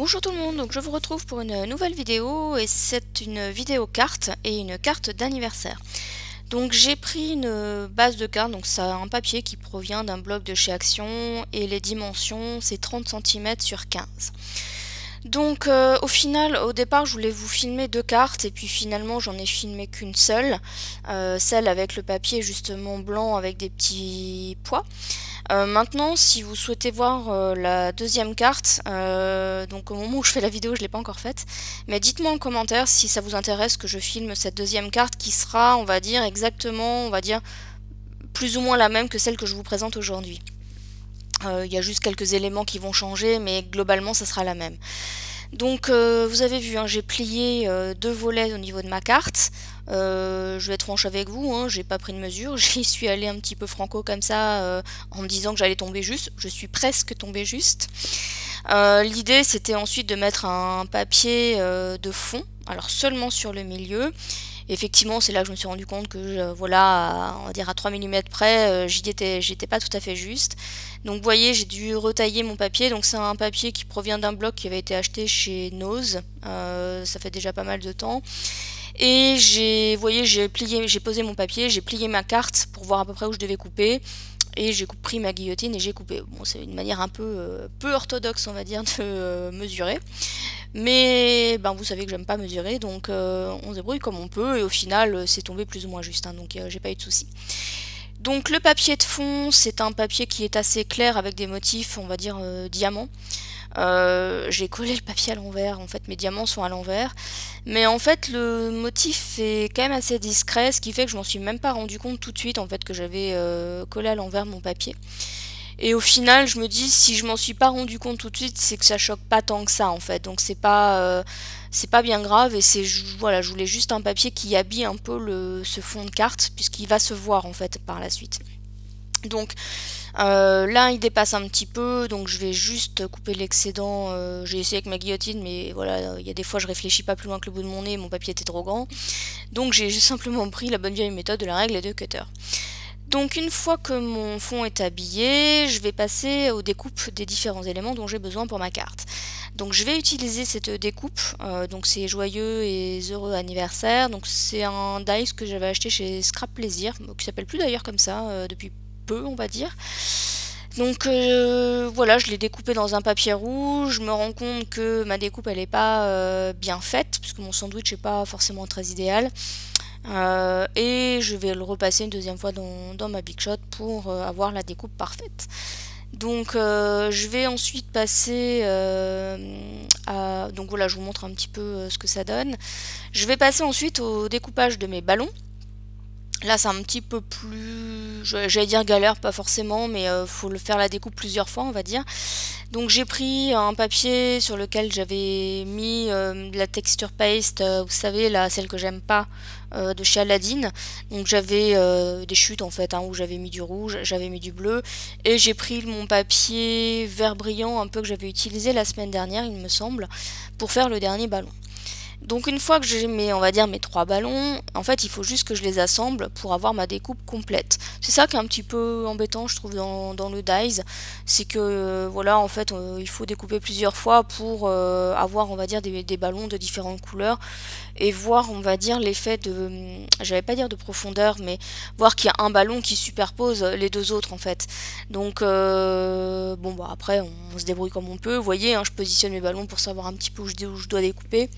Bonjour tout le monde, donc je vous retrouve pour une nouvelle vidéo et c'est une vidéo carte et une carte d'anniversaire. Donc j'ai pris une base de cartes, donc ça a un papier qui provient d'un blog de chez Action et les dimensions c'est 30 cm sur 15. Donc au final, au départ je voulais vous filmer deux cartes et puis finalement j'en ai filmé qu'une seule, celle avec le papier justement blanc avec des petits pois. Maintenant, si vous souhaitez voir la deuxième carte, donc au moment où je fais la vidéo, je ne l'ai pas encore faite, mais dites-moi en commentaire si ça vous intéresse que je filme cette deuxième carte qui sera, on va dire, exactement, on va dire, plus ou moins la même que celle que je vous présente aujourd'hui. Il y a juste quelques éléments qui vont changer, mais globalement, ça sera la même. Donc vous avez vu, hein, j'ai plié deux volets au niveau de ma carte. Je vais être franche avec vous, hein, j'ai pas pris de mesure, j'y suis allée un petit peu franco comme ça en me disant que j'allais tomber juste. Je suis presque tombée juste. L'idée c'était ensuite de mettre un papier de fond, alors seulement sur le milieu. Effectivement, c'est là que je me suis rendu compte que voilà, on va dire à 3 mm près, j'étais pas tout à fait juste. Donc vous voyez, j'ai dû retailler mon papier. Donc c'est un papier qui provient d'un bloc qui avait été acheté chez Nose. Ça fait déjà pas mal de temps. Et vous voyez, j'ai posé mon papier, j'ai plié ma carte pour voir à peu près où je devais couper. Et j'ai pris ma guillotine et j'ai coupé. Bon, c'est une manière un peu orthodoxe, on va dire, de mesurer. Mais ben, vous savez que j'aime pas mesurer, donc on se débrouille comme on peut. Et au final, c'est tombé plus ou moins juste, hein, donc j'ai pas eu de soucis. Donc le papier de fond, c'est un papier qui est assez clair avec des motifs, on va dire, diamants. J'ai collé le papier à l'envers, en fait mes diamants sont à l'envers, mais en fait le motif est quand même assez discret, ce qui fait que je m'en suis même pas rendu compte tout de suite en fait que j'avais collé à l'envers mon papier. Et au final je me dis si je m'en suis pas rendu compte tout de suite, c'est que ça choque pas tant que ça en fait, donc c'est pas bien grave, et voilà, je voulais juste un papier qui habille un peu ce fond de carte puisqu'il va se voir en fait par la suite. Donc là il dépasse un petit peu, donc je vais juste couper l'excédent. J'ai essayé avec ma guillotine, mais voilà, il y a des fois je réfléchis pas plus loin que le bout de mon nez, mon papier était trop grand. Donc j'ai simplement pris la bonne vieille méthode de la règle et de cutter. Donc une fois que mon fond est habillé, je vais passer aux découpes des différents éléments dont j'ai besoin pour ma carte. Donc je vais utiliser cette découpe, donc c'est joyeux et heureux anniversaire. Donc c'est un dice que j'avais acheté chez Scrap Plaisir, qui s'appelle plus d'ailleurs comme ça depuis peu on va dire. Donc voilà, je l'ai découpé dans un papier rouge. Je me rends compte que ma découpe elle n'est pas bien faite puisque mon sandwich n'est pas forcément très idéal. Et je vais le repasser une deuxième fois dans ma Big Shot pour avoir la découpe parfaite. Donc je vais ensuite passer donc voilà, je vous montre un petit peu ce que ça donne. Je vais passer ensuite au découpage de mes ballons. Là c'est un petit peu plus, j'allais dire galère, pas forcément, mais faut le faire la découpe plusieurs fois on va dire. Donc j'ai pris un papier sur lequel j'avais mis de la texture paste, vous savez là, celle que j'aime pas, de chez Aladdin. Donc j'avais des chutes en fait, hein, où j'avais mis du rouge, j'avais mis du bleu, et j'ai pris mon papier vert brillant un peu que j'avais utilisé la semaine dernière il me semble, pour faire le dernier ballon. Donc une fois que j'ai on va dire mes trois ballons, en fait il faut juste que je les assemble pour avoir ma découpe complète. C'est ça qui est un petit peu embêtant je trouve dans le dies, c'est que voilà en fait il faut découper plusieurs fois pour avoir on va dire des ballons de différentes couleurs et voir on va dire l'effet de, j'allais pas dire de profondeur, mais voir qu'il y a un ballon qui superpose les deux autres en fait. Donc bon bah après on se débrouille comme on peut, vous voyez hein, je positionne mes ballons pour savoir un petit peu où je dois découper.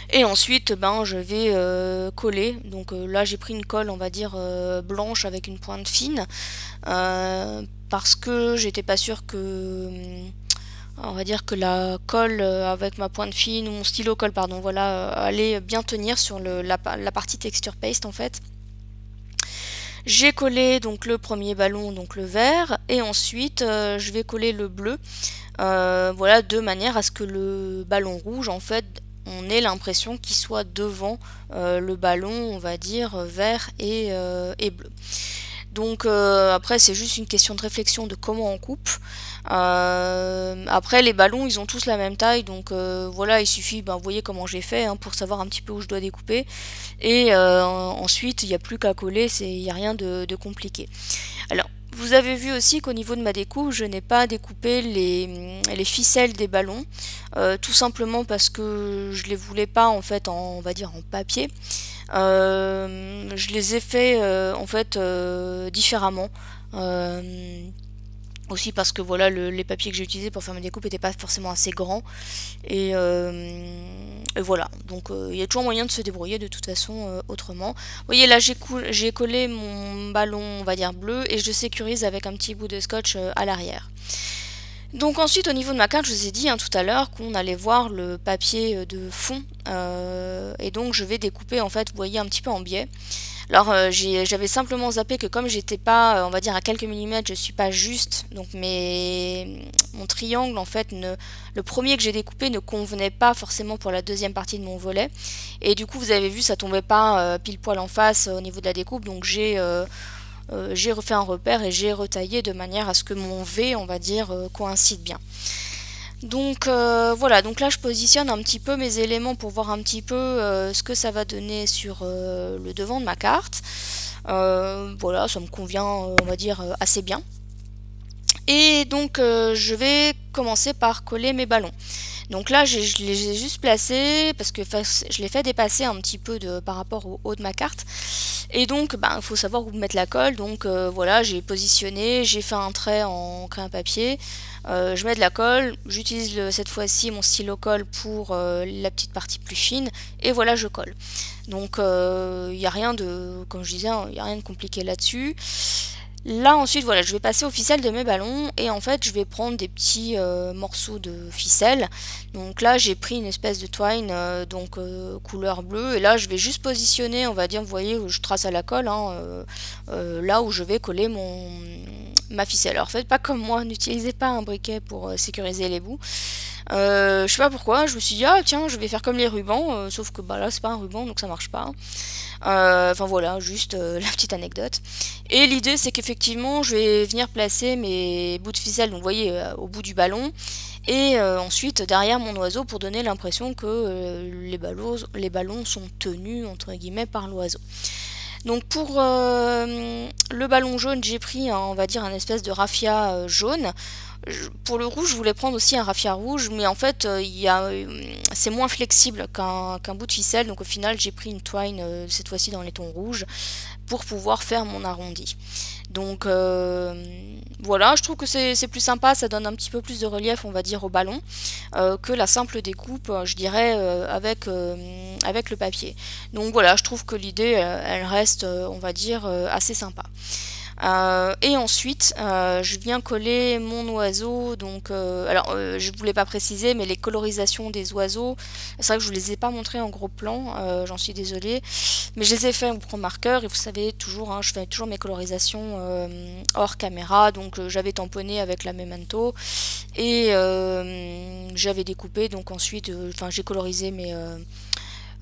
Et ensuite ben, je vais coller, donc là j'ai pris une colle on va dire blanche avec une pointe fine, parce que j'étais pas sûre que on va dire que la colle avec ma pointe fine, ou mon stylo colle pardon, voilà, allait bien tenir sur la partie texture paste en fait. J'ai collé donc le premier ballon, donc le vert, et ensuite je vais coller le bleu, voilà, de manière à ce que le ballon rouge en fait on ait l'impression qu'il soit devant le ballon on va dire vert et bleu. Donc après c'est juste une question de réflexion de comment on coupe. Après les ballons ils ont tous la même taille, donc voilà, il suffit, ben, vous voyez comment j'ai fait hein, pour savoir un petit peu où je dois découper, et ensuite il n'y a plus qu'à coller, il n'y a rien de compliqué. Alors Vous avez vu aussi qu'au niveau de ma découpe, je n'ai pas découpé les ficelles des ballons, tout simplement parce que je les voulais pas en fait on va dire en papier. Je les ai fait en fait différemment. Aussi parce que voilà les papiers que j'ai utilisés pour faire mes découpes n'étaient pas forcément assez grands et voilà, donc il y a toujours moyen de se débrouiller de toute façon autrement. Vous voyez là j'ai collé mon ballon on va dire bleu et je sécurise avec un petit bout de scotch à l'arrière. Donc ensuite au niveau de ma carte je vous ai dit tout à l'heure qu'on allait voir le papier de fond et donc je vais découper en fait vous voyez un petit peu en biais. Alors j'avais simplement zappé que comme j'étais pas on va dire à quelques millimètres, je suis pas juste, donc mon triangle en fait le premier que j'ai découpé ne convenait pas forcément pour la deuxième partie de mon volet et du coup vous avez vu ça tombait pas pile poil en face au niveau de la découpe, donc j'ai refait un repère et j'ai retaillé de manière à ce que mon V on va dire coïncide bien. Donc voilà, donc là je positionne un petit peu mes éléments pour voir un petit peu ce que ça va donner sur le devant de ma carte. Voilà, ça me convient on va dire assez bien. Et donc je vais commencer par coller mes ballons. Donc là je les ai juste placés parce que je les fais dépasser un petit peu par rapport au haut de ma carte. Et donc il faut savoir où mettre la colle, donc voilà j'ai positionné, j'ai fait un trait en crayon papier, je mets de la colle, j'utilise cette fois-ci mon stylo colle pour la petite partie plus fine et voilà je colle. Donc il n'y a rien de, comme je disais, il n'y a rien de compliqué là-dessus. Là ensuite voilà je vais passer aux ficelles de mes ballons et en fait je vais prendre des petits morceaux de ficelle. Donc là j'ai pris une espèce de twine couleur bleue et là je vais juste positionner on va dire vous voyez je trace à la colle là où je vais coller ma ficelle. Alors faites pas comme moi, n'utilisez pas un briquet pour sécuriser les bouts. Je sais pas pourquoi, je me suis dit ah tiens je vais faire comme les rubans, sauf que là c'est pas un ruban donc ça marche pas. Enfin voilà, juste la petite anecdote. Et l'idée c'est qu'effectivement je vais venir placer mes bouts de ficelle, donc vous voyez au bout du ballon, et ensuite derrière mon oiseau pour donner l'impression que les ballons sont tenus entre guillemets par l'oiseau. Donc pour le ballon jaune j'ai pris on va dire un espèce de raffia jaune. Pour le rouge je voulais prendre aussi un raffia rouge mais en fait c'est moins flexible qu'un bout de ficelle, donc au final j'ai pris une twine cette fois-ci dans les tons rouges pour pouvoir faire mon arrondi. Donc voilà, je trouve que c'est plus sympa, ça donne un petit peu plus de relief on va dire au ballon que la simple découpe je dirais avec le papier. Donc voilà, je trouve que l'idée elle reste on va dire assez sympa. Et ensuite je viens coller mon oiseau, donc je voulais pas préciser mais les colorisations des oiseaux c'est vrai que je vous les ai pas montré en gros plan, j'en suis désolée, mais je les ai fait au marqueur et vous savez toujours je fais toujours mes colorisations hors caméra, donc j'avais tamponné avec la Memento et j'avais découpé, donc ensuite j'ai colorisé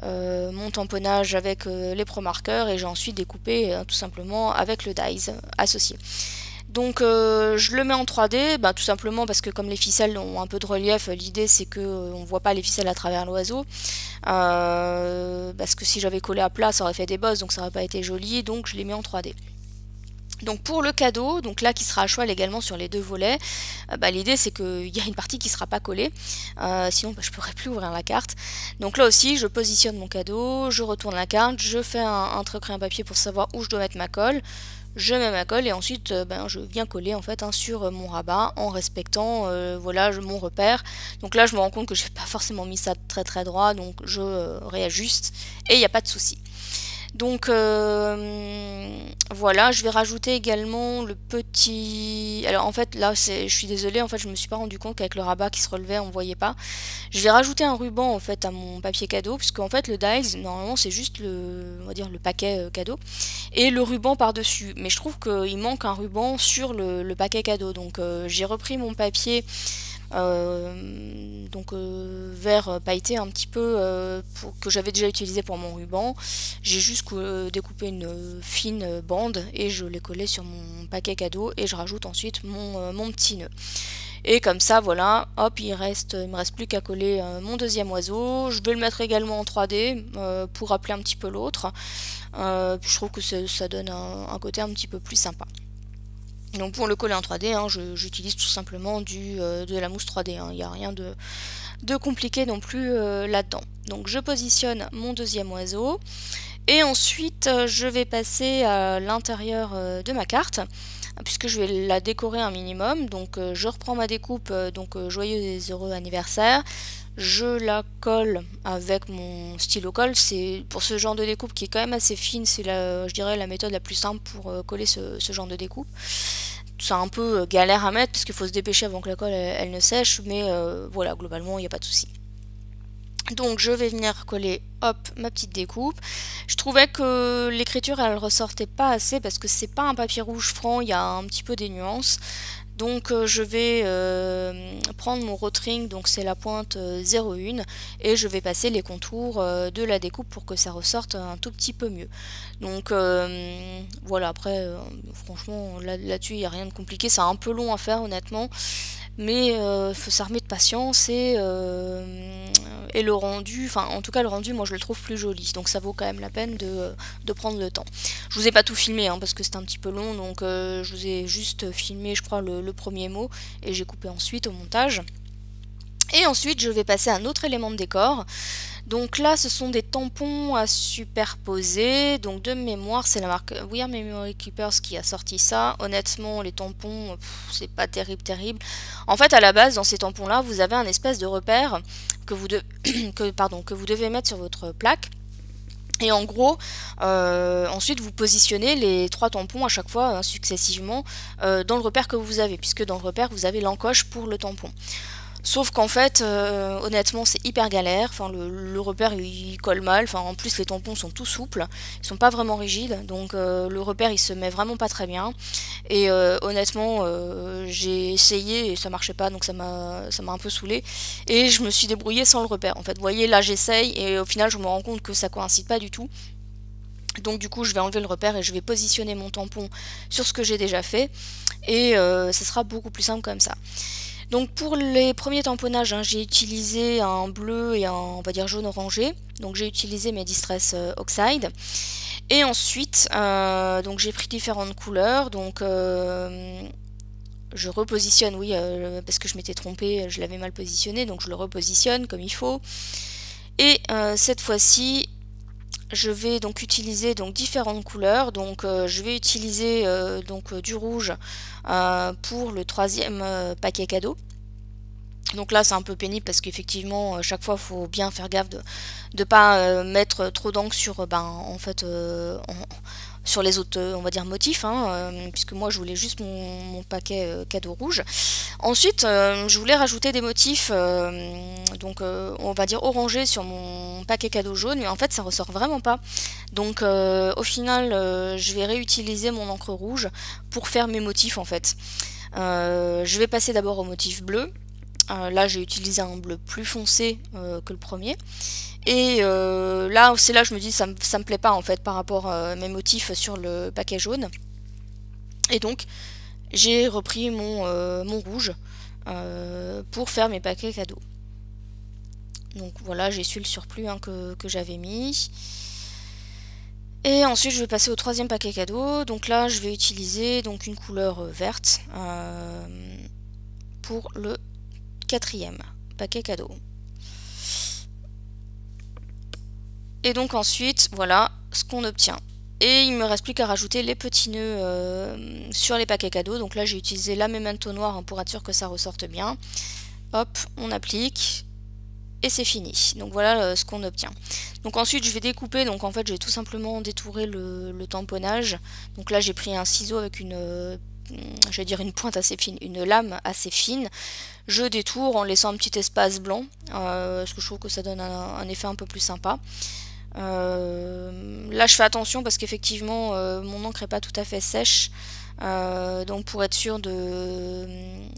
mon tamponnage avec les Pro marqueurs et j'ai ensuite découpé tout simplement avec le dies associé. Donc je le mets en 3D, tout simplement parce que comme les ficelles ont un peu de relief, l'idée c'est que on ne voit pas les ficelles à travers l'oiseau, parce que si j'avais collé à plat ça aurait fait des bosses donc ça aurait pas été joli, donc je les mets en 3D. Donc pour le cadeau, donc là qui sera à cheval également sur les deux volets, l'idée c'est qu'il y a une partie qui ne sera pas collée, sinon je ne pourrais plus ouvrir la carte. Donc là aussi je positionne mon cadeau, je retourne la carte, je fais un trait crayon papier pour savoir où je dois mettre ma colle, je mets ma colle et ensuite je viens coller en fait sur mon rabat en respectant voilà mon repère. Donc là je me rends compte que j'ai pas forcément mis ça très très droit, donc je réajuste et il n'y a pas de souci. Donc voilà, je vais rajouter également le petit... Alors en fait là, je suis désolée, en fait je me suis pas rendu compte qu'avec le rabat qui se relevait, on voyait pas. Je vais rajouter un ruban en fait à mon papier cadeau, puisque en fait le dies, normalement c'est juste on va dire le paquet cadeau, et le ruban par-dessus. Mais je trouve qu'il manque un ruban sur le paquet cadeau, donc j'ai repris mon papier vert pailleté un petit peu que j'avais déjà utilisé pour mon ruban. J'ai juste découpé une fine bande et je l'ai collé sur mon paquet cadeau et je rajoute ensuite mon petit nœud. Et comme ça voilà, hop, il me reste plus qu'à coller mon deuxième oiseau. Je vais le mettre également en 3D pour rappeler un petit peu l'autre. Je trouve que ça donne un côté un petit peu plus sympa. Donc pour le coller en 3D, hein, j'utilise tout simplement de la mousse 3D, hein. Il n'y a rien de compliqué non plus là-dedans. Donc je positionne mon deuxième oiseau et ensuite je vais passer à l'intérieur de ma carte puisque je vais la décorer un minimum. Donc je reprends ma découpe, joyeux et heureux anniversaire. Je la colle avec mon stylo colle. C'est pour ce genre de découpe qui est quand même assez fine, c'est je dirais la méthode la plus simple pour coller ce genre de découpe. C'est un peu galère à mettre parce qu'il faut se dépêcher avant que la colle elle ne sèche, mais voilà, globalement il n'y a pas de souci. Donc je vais venir coller, hop, ma petite découpe. Je trouvais que l'écriture elle ressortait pas assez parce que c'est pas un papier rouge franc, il y a un petit peu des nuances. Donc je vais prendre mon Rotring, donc c'est la pointe 01, et je vais passer les contours de la découpe pour que ça ressorte un tout petit peu mieux. Donc voilà, après franchement là-dessus il n'y a rien de compliqué, c'est un peu long à faire honnêtement, mais faut s'armer de patience et le rendu, enfin en tout cas le rendu moi je le trouve plus joli, donc ça vaut quand même la peine de prendre le temps. Je vous ai pas tout filmé hein, parce que c'était un petit peu long, donc je vous ai juste filmé je crois le premier mot et j'ai coupé ensuite au montage. Et ensuite je vais passer à un autre élément de décor. Donc là ce sont des tampons à superposer, donc de mémoire c'est la marque We Are Memory Keepers qui a sorti ça. Honnêtement les tampons c'est pas terrible. En fait à la base dans ces tampons là vous avez un espèce de repère que vous devez mettre sur votre plaque. Et en gros, ensuite vous positionnez les 3 tampons à chaque fois successivement dans le repère que vous avez, puisque dans le repère vous avez l'encoche pour le tampon. Sauf qu'en fait, honnêtement, c'est hyper galère. Enfin, le repère il colle mal. Enfin, en plus, les tampons sont tout souples, ils sont pas vraiment rigides, donc le repère il se met vraiment pas très bien. Et honnêtement, j'ai essayé et ça marchait pas, donc ça m'a un peu saoulé. Et je me suis débrouillée sans le repère. En fait, vous voyez, là j'essaye et au final, je me rends compte que ça coïncide pas du tout. Donc du coup je vais enlever le repère et je vais positionner mon tampon sur ce que j'ai déjà fait et ce sera beaucoup plus simple comme ça. Donc pour les premiers tamponnages, hein, j'ai utilisé un bleu et un on va dire jaune orangé. Donc j'ai utilisé mes Distress Oxide. Et ensuite, donc j'ai pris différentes couleurs. Donc je repositionne, oui, parce que je m'étais trompée, je l'avais mal positionné, donc je le repositionne comme il faut. Et cette fois-ci, je vais donc utiliser différentes couleurs. Donc je vais utiliser du rouge pour le troisième paquet cadeau. Donc là c'est un peu pénible parce qu'effectivement chaque fois il faut bien faire gaffe de ne pas mettre trop d'encre sur sur les autres on va dire motifs hein, puisque moi je voulais juste mon paquet cadeau rouge. Ensuite je voulais rajouter des motifs on va dire orangés sur mon paquet cadeau jaune, mais en fait ça ressort vraiment pas. Donc au final je vais réutiliser mon encre rouge pour faire mes motifs en fait. Je vais passer d'abord au motif bleu. Là j'ai utilisé un bleu plus foncé que le premier. Et là c'est là que je me dis ça me plaît pas en fait par rapport à mes motifs sur le paquet jaune. Et donc j'ai repris mon rouge pour faire mes paquets cadeaux. Donc voilà, j'ai su le surplus hein, que j'avais mis. Et ensuite je vais passer au troisième paquet cadeau. Donc là je vais utiliser donc une couleur verte pour le quatrième paquet cadeau. Et donc ensuite voilà ce qu'on obtient. Et il me reste plus qu'à rajouter les petits nœuds sur les paquets cadeaux. Donc là j'ai utilisé la Memento noire hein, pour être sûr que ça ressorte bien. Hop, on applique et c'est fini. Donc voilà ce qu'on obtient. Donc ensuite je vais découper, donc en fait je vais tout simplement détourer le tamponnage. Donc là j'ai pris un ciseau avec une pointe assez fine, une lame assez fine. Je détourne en laissant un petit espace blanc, parce que je trouve que ça donne un effet un peu plus sympa. Là je fais attention parce qu'effectivement mon encre n'est pas tout à fait sèche. Donc pour être sûr de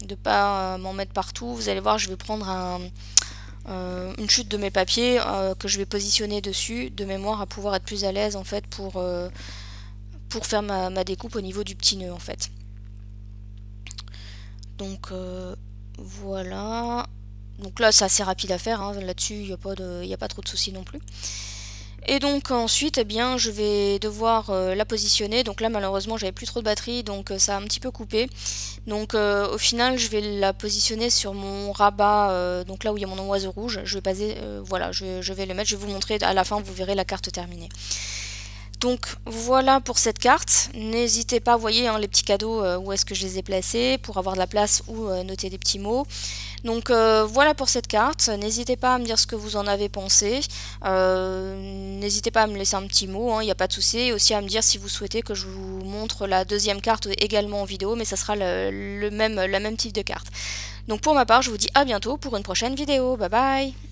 ne pas m'en mettre partout, vous allez voir je vais prendre une chute de mes papiers que je vais positionner dessus, de mémoire à pouvoir être plus à l'aise en fait pour faire ma découpe au niveau du petit nœud en fait. Donc voilà. Donc là c'est assez rapide à faire, hein. Là-dessus il n'y a pas trop de soucis non plus. Et donc ensuite, eh bien, je vais devoir la positionner. Donc là, malheureusement, j'avais plus trop de batterie, donc ça a un petit peu coupé. Donc au final, je vais la positionner sur mon rabat, donc là où il y a mon oiseau rouge. Je vais baser, voilà, je vais le mettre. Je vais vous montrer à la fin, vous verrez la carte terminée. Donc voilà pour cette carte. N'hésitez pas, vous voyez les petits cadeaux, où est-ce que je les ai placés pour avoir de la place ou noter des petits mots. Donc voilà pour cette carte. N'hésitez pas à me dire ce que vous en avez pensé. N'hésitez pas à me laisser un petit mot, il n'y a pas de souci. Et aussi à me dire si vous souhaitez que je vous montre la deuxième carte également en vidéo, mais ça sera la même type de carte. Donc pour ma part, je vous dis à bientôt pour une prochaine vidéo. Bye bye!